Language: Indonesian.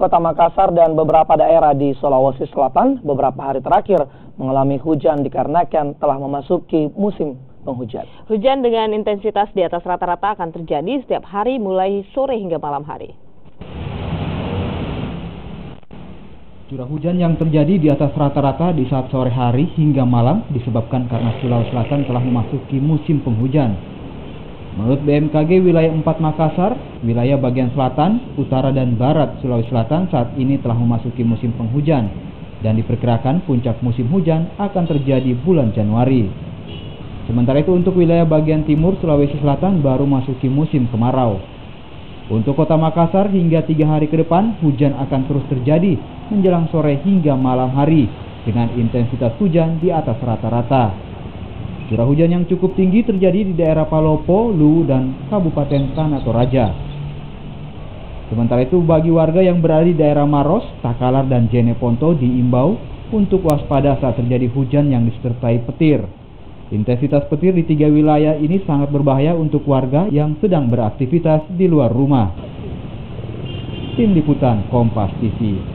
Kota Makassar dan beberapa daerah di Sulawesi Selatan beberapa hari terakhir mengalami hujan dikarenakan telah memasuki musim penghujan. Hujan dengan intensitas di atas rata-rata akan terjadi setiap hari mulai sore hingga malam hari. Curah hujan yang terjadi di atas rata-rata di saat sore hari hingga malam disebabkan karena Sulawesi Selatan telah memasuki musim penghujan. Menurut BMKG wilayah 4 Makassar, wilayah bagian selatan, utara dan barat Sulawesi Selatan saat ini telah memasuki musim penghujan dan diperkirakan puncak musim hujan akan terjadi bulan Januari. Sementara itu untuk wilayah bagian timur Sulawesi Selatan baru masuki musim kemarau. Untuk Kota Makassar hingga 3 hari ke depan hujan akan terus terjadi menjelang sore hingga malam hari dengan intensitas hujan di atas rata-rata. Curah hujan yang cukup tinggi terjadi di daerah Palopo, Luwu, dan Kabupaten Tanah Toraja. Sementara itu bagi warga yang berada di daerah Maros, Takalar, dan Jeneponto diimbau untuk waspada saat terjadi hujan yang disertai petir. Intensitas petir di 3 wilayah ini sangat berbahaya untuk warga yang sedang beraktivitas di luar rumah. Tim Liputan Kompas TV.